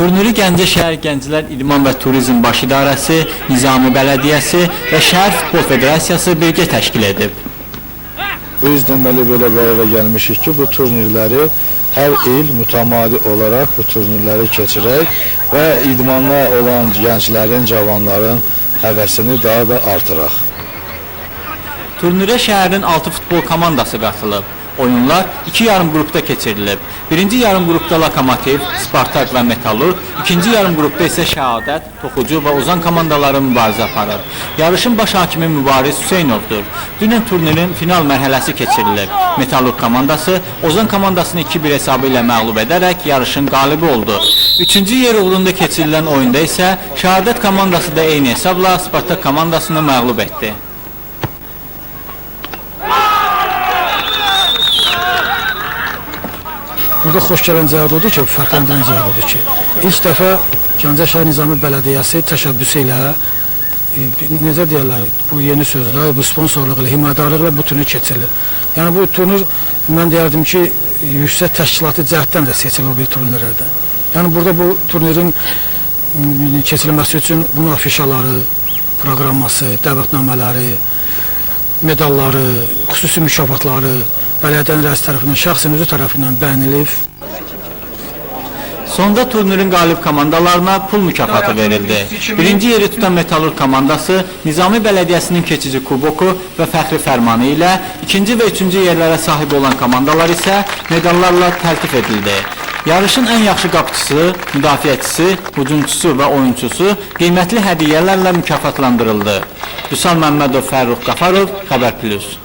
Turniri Gəncə şəhər Gənclər İdman və Turizm Baş İdarəsi, Nizami Bələdiyyəsi və Şəhər Futbol Federasiyası birgə təşkil edib. Biz deməli belə qərara gəlmişik ki, bu turnirləri hər il mütəmadi olaraq bu turnirləri keçirək və idmanla olan gənclərin, cavanların həvəsini daha da artıraq. Turnirə şəhərin 6 futbol komandası qatılıb. Oyunlar 2 yarım qrupda keçirilib. Birinci yarım qrupda Lokomotiv, Spartak və Metallurq, ikinci yarım qrupda isə Şəhadət, Toxucu və Ozan komandaları mübarizə aparır. Yarışın baş hakimi Mübariz Hüseynovdur. Dünən turnirin final mərhələsi keçirilib. Metallurq komandası Ozan komandasını 2-1 hesabı ilə məğlub edərək yarışın qalibi oldu. Üçüncü yer uğrunda keçirilən oyunda isə Şəhadət komandası da eyni hesabla Spartak komandasını məğlub etdi. Burada xoş gələn cəhət odur ki, fərqləndirən cəhət odur ki, ilk dəfə Gəncə şəhər Nizami Bələdiyyəsi təşəbbüsü ilə, necə deyərlər, bu yeni sözdür, bu sponsorluqla, himayədarlıqla bu turnir keçirilir. Yəni bu turnir, mən deyərdim ki, yüksək təşkilatı cəhətdən də seçilir o bir turnirlərdə. Yəni burada bu turnirin keçirilməsi üçün bunun afişaları, proqramması, dəvətnamələri, medalları, xüsusi mükafatları, Bələdiyyənin rəisi tərəfindən, şəxsin özü tərəfindən bəyənilib. Sonda turnirin qalib komandalarına pul mükafatı verildi. Birinci yeri tutan Metallurq komandası Nizami Bələdiyyəsinin keçici kuboku və fəxri fərmanı ilə, ikinci və üçüncü yerlərə sahib olan komandalar isə medallarla təltif edildi. Yarışın ən yaxşı qapıçısı, müdafiəçisi, hücumçusu və oyunçusu qiymətli hədiyyələrlə mükafatlandırıldı. Vüsal Məmmədov, Fərruh Qafarov, Xəbər Plus.